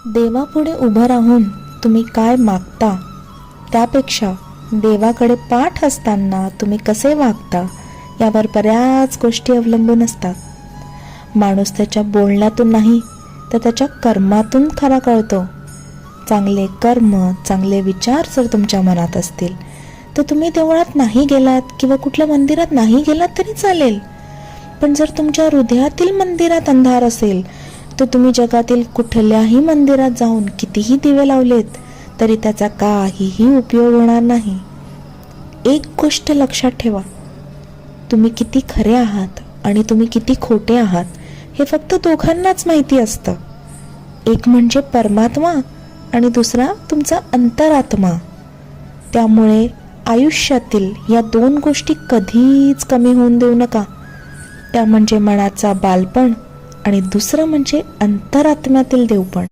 देवापुढे उभं राहून तुम्ही काय मागता त्यापेक्षा देवाकडे पाठ असताना तुम्ही कसे वागता यावर बऱ्याच गोष्टी अवलंबून असतात. माणूस त्याच्या बोलण्यातून नाही तर त्याच्या कर्मातून खरा कळतो. चांगले कर्म, चांगले विचार जर तुमच्या मनात असतील तर तुम्ही देवळात नाही गेलात किंवा कुठल्या मंदिरात नाही गेलात तरी चालेल. पण जर तुमच्या हृदयातील मंदिरात अंधार असेल तर तुम्ही जगातील कुठल्याही मंदिरात जाऊन कितीही दिवे लावलेत तरी त्याचा काहीही उपयोग होणार नाही. एक गोष्ट लक्षात ठेवा, तुम्ही किती खरे आहात आणि तुम्ही किती खोटे आहात हे फक्त दोघांनाच माहिती असतं. एक म्हणजे परमात्मा आणि दुसरा तुमचा अंतरात्मा. त्यामुळे आयुष्यातील या दोन गोष्टी कधीच कमी होऊन देऊ नका. त्या म्हणजे मनाचा बालपण आणि दुसरं म्हणजे अंतरात्म्यातील देवपण.